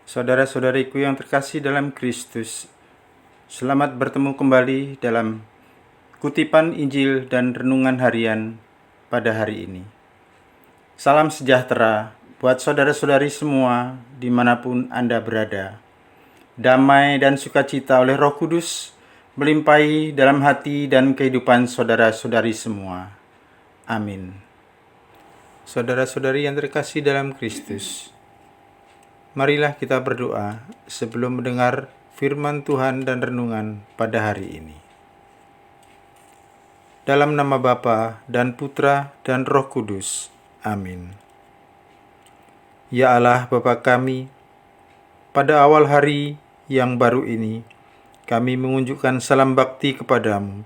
Saudara-saudariku yang terkasih dalam Kristus, selamat bertemu kembali dalam kutipan Injil dan renungan harian pada hari ini. Salam sejahtera buat saudara-saudari semua dimanapun Anda berada. Damai dan sukacita oleh Roh Kudus melimpahi dalam hati dan kehidupan saudara-saudari semua. Amin. Saudara-saudari yang terkasih dalam Kristus, marilah kita berdoa sebelum mendengar firman Tuhan dan renungan pada hari ini. Dalam nama Bapa dan Putra dan Roh Kudus. Amin. Ya Allah Bapa kami, pada awal hari yang baru ini, kami mengunjukkan salam bakti kepadamu,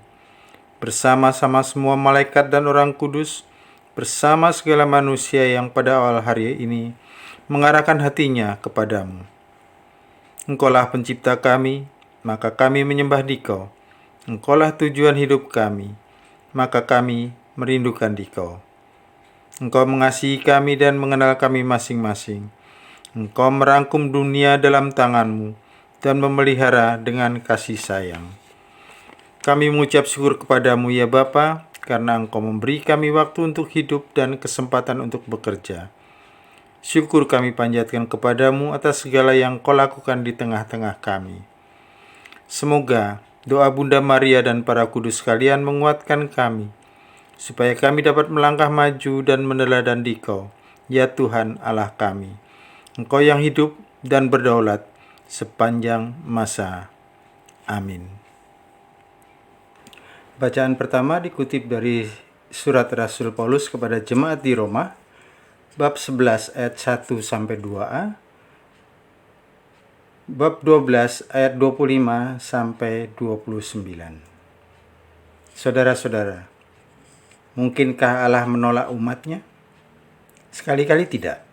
bersama-sama semua malaikat dan orang kudus, bersama segala manusia yang pada awal hari ini mengarahkan hatinya kepadamu. Engkaulah pencipta kami, maka kami menyembah Dikau. Engkaulah tujuan hidup kami, maka kami merindukan Dikau. Engkau mengasihi kami dan mengenal kami masing-masing. Engkau merangkum dunia dalam tanganmu dan memelihara dengan kasih sayang. Kami mengucap syukur kepadamu ya Bapa, karena Engkau memberi kami waktu untuk hidup dan kesempatan untuk bekerja. Syukur kami panjatkan kepadamu atas segala yang Kau lakukan di tengah-tengah kami. Semoga doa Bunda Maria dan para kudus sekalian menguatkan kami, supaya kami dapat melangkah maju dan meneladani Dikau, ya Tuhan Allah kami. Engkau yang hidup dan berdaulat sepanjang masa. Amin. Bacaan pertama dikutip dari surat Rasul Paulus kepada jemaat di Roma, bab 11 ayat 1-2a, bab 12 ayat 25-29. Saudara-saudara, mungkinkah Allah menolak umatnya? Sekali-kali tidak.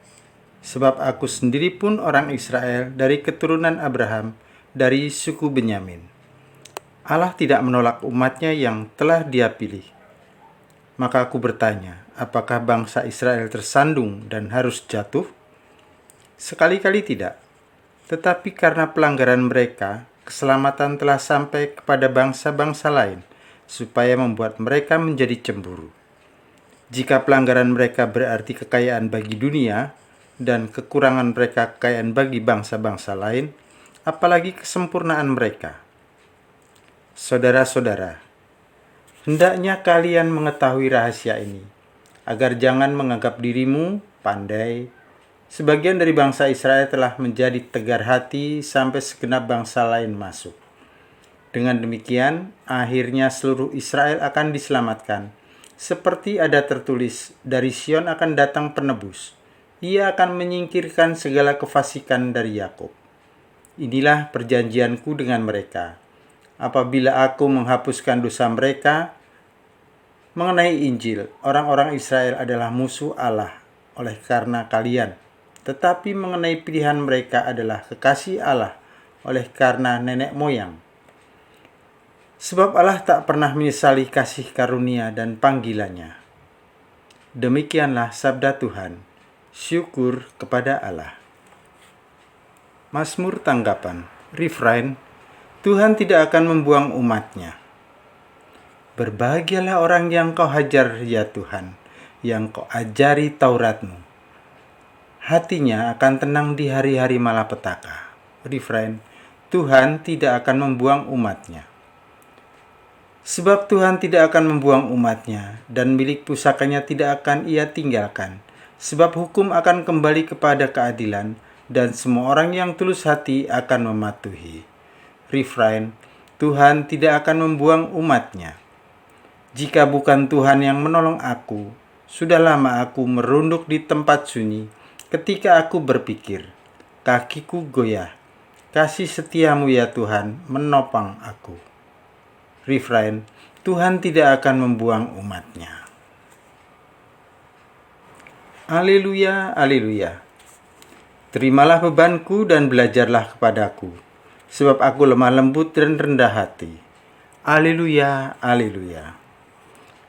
Sebab aku sendiri pun orang Israel dari keturunan Abraham, dari suku Benyamin. Allah tidak menolak umatnya yang telah Dia pilih. Maka aku bertanya, apakah bangsa Israel tersandung dan harus jatuh? Sekali-kali tidak. Tetapi karena pelanggaran mereka, keselamatan telah sampai kepada bangsa-bangsa lain, supaya membuat mereka menjadi cemburu. Jika pelanggaran mereka berarti kekayaan bagi dunia, dan kekurangan mereka kekayaan bagi bangsa-bangsa lain, apalagi kesempurnaan mereka. Saudara-saudara, hendaknya kalian mengetahui rahasia ini, agar jangan menganggap dirimu pandai. Sebagian dari bangsa Israel telah menjadi tegar hati sampai segenap bangsa lain masuk. Dengan demikian, akhirnya seluruh Israel akan diselamatkan. Seperti ada tertulis, dari Sion akan datang penebus. Ia akan menyingkirkan segala kefasikan dari Yakub. Inilah perjanjianku dengan mereka. Apabila aku menghapuskan dosa mereka, mengenai Injil, orang-orang Israel adalah musuh Allah oleh karena kalian. Tetapi mengenai pilihan mereka adalah kekasih Allah oleh karena nenek moyang. Sebab Allah tak pernah menyesali kasih karunia dan panggilannya. Demikianlah sabda Tuhan. Syukur kepada Allah. Mazmur tanggapan. Refrain. Tuhan tidak akan membuang umatnya. Berbahagialah orang yang Kau hajar ya Tuhan, yang Kau ajari Taurat-Mu. Hatinya akan tenang di hari-hari malapetaka. Refrain. Tuhan tidak akan membuang umatnya. Sebab Tuhan tidak akan membuang umatnya, dan milik pusakanya tidak akan Ia tinggalkan. Sebab hukum akan kembali kepada keadilan, dan semua orang yang tulus hati akan mematuhi. Refrain. Tuhan tidak akan membuang umatnya. Jika bukan Tuhan yang menolong aku, sudah lama aku merunduk di tempat sunyi. Ketika aku berpikir, kakiku goyah. Kasih setiamu ya Tuhan menopang aku. Refrain. Tuhan tidak akan membuang umatnya. Haleluya, haleluya. Terimalah bebanku dan belajarlah kepadaku, sebab aku lemah lembut dan rendah hati. Haleluya, haleluya.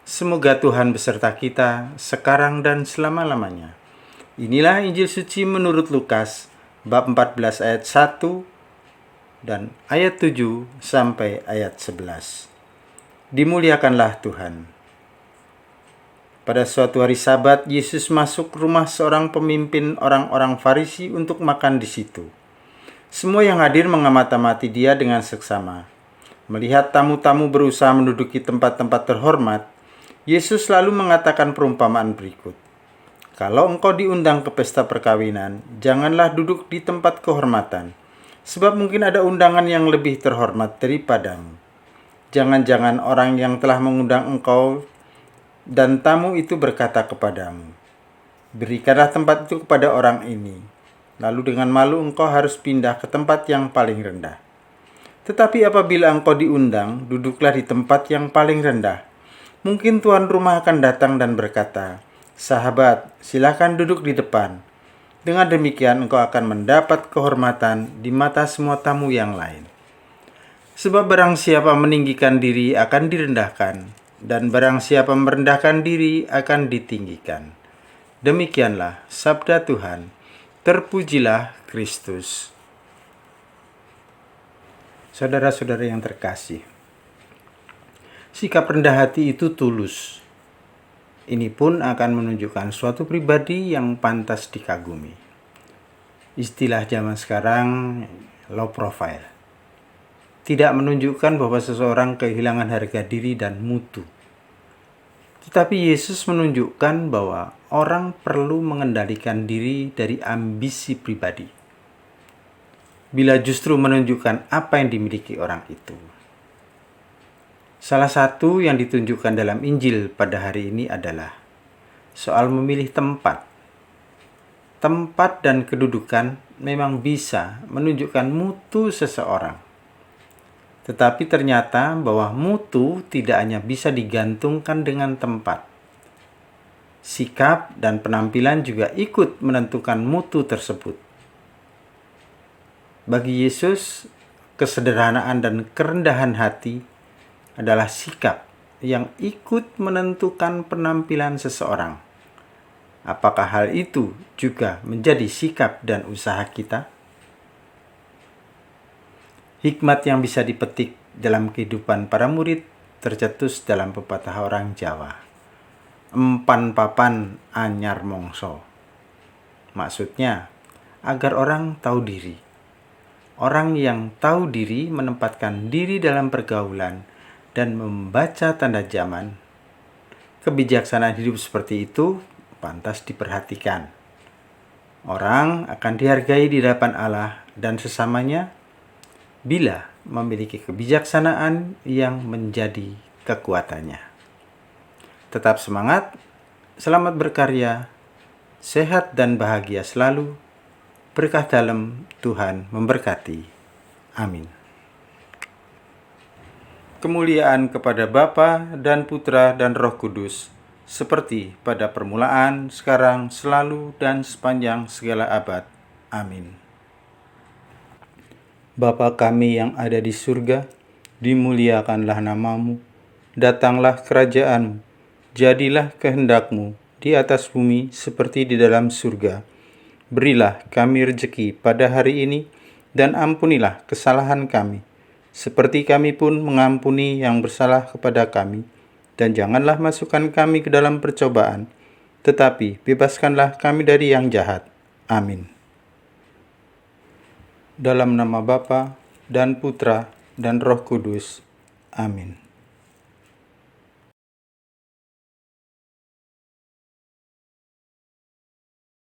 Semoga Tuhan beserta kita sekarang dan selama-lamanya. Inilah Injil suci menurut Lukas bab 14 ayat 1 dan ayat 7 sampai ayat 11. Dimuliakanlah Tuhan. Pada suatu hari Sabat, Yesus masuk rumah seorang pemimpin orang-orang Farisi untuk makan di situ. Semua yang hadir mengamati dia dengan seksama. Melihat tamu-tamu berusaha menduduki tempat-tempat terhormat, Yesus lalu mengatakan perumpamaan berikut. Kalau engkau diundang ke pesta perkawinan, janganlah duduk di tempat kehormatan, sebab mungkin ada undangan yang lebih terhormat daripadamu. Jangan-jangan orang yang telah mengundang engkau dan tamu itu berkata kepadamu, berikanlah tempat itu kepada orang ini. Lalu dengan malu engkau harus pindah ke tempat yang paling rendah. Tetapi apabila engkau diundang, duduklah di tempat yang paling rendah. Mungkin tuan rumah akan datang dan berkata, sahabat, silakan duduk di depan. Dengan demikian engkau akan mendapat kehormatan di mata semua tamu yang lain. Sebab barang siapa meninggikan diri akan direndahkan, dan barang siapa merendahkan diri akan ditinggikan. Demikianlah sabda Tuhan. Terpujilah Kristus. Saudara-saudara yang terkasih, sikap rendah hati itu tulus. Ini pun akan menunjukkan suatu pribadi yang pantas dikagumi. Istilah zaman sekarang, low profile. Tidak menunjukkan bahwa seseorang kehilangan harga diri dan mutu. Tetapi Yesus menunjukkan bahwa orang perlu mengendalikan diri dari ambisi pribadi, bila justru menunjukkan apa yang dimiliki orang itu. Salah satu yang ditunjukkan dalam Injil pada hari ini adalah soal memilih tempat. Tempat dan kedudukan memang bisa menunjukkan mutu seseorang. Tetapi ternyata bahwa mutu tidak hanya bisa digantungkan dengan tempat. Sikap dan penampilan juga ikut menentukan mutu tersebut. Bagi Yesus, kesederhanaan dan kerendahan hati adalah sikap yang ikut menentukan penampilan seseorang. Apakah hal itu juga menjadi sikap dan usaha kita? Hikmat yang bisa dipetik dalam kehidupan para murid tercetus dalam pepatah orang Jawa. Empan papan anyar mongso. Maksudnya, agar orang tahu diri. Orang yang tahu diri menempatkan diri dalam pergaulan dan membaca tanda zaman. Kebijaksanaan hidup seperti itu pantas diperhatikan. Orang akan dihargai di hadapan Allah dan sesamanya bila memiliki kebijaksanaan yang menjadi kekuatannya. Tetap semangat, selamat berkarya, sehat dan bahagia selalu. Berkah dalam Tuhan memberkati. Amin. Kemuliaan kepada Bapa dan Putra dan Roh Kudus, seperti pada permulaan, sekarang, selalu, dan sepanjang segala abad. Amin. Bapa kami yang ada di surga, dimuliakanlah namamu, datanglah kerajaanmu, jadilah kehendak-Mu di atas bumi seperti di dalam surga. Berilah kami rejeki pada hari ini, dan ampunilah kesalahan kami, seperti kami pun mengampuni yang bersalah kepada kami. Dan janganlah masukkan kami ke dalam percobaan, tetapi bebaskanlah kami dari yang jahat. Amin. Dalam nama Bapa dan Putra dan Roh Kudus. Amin.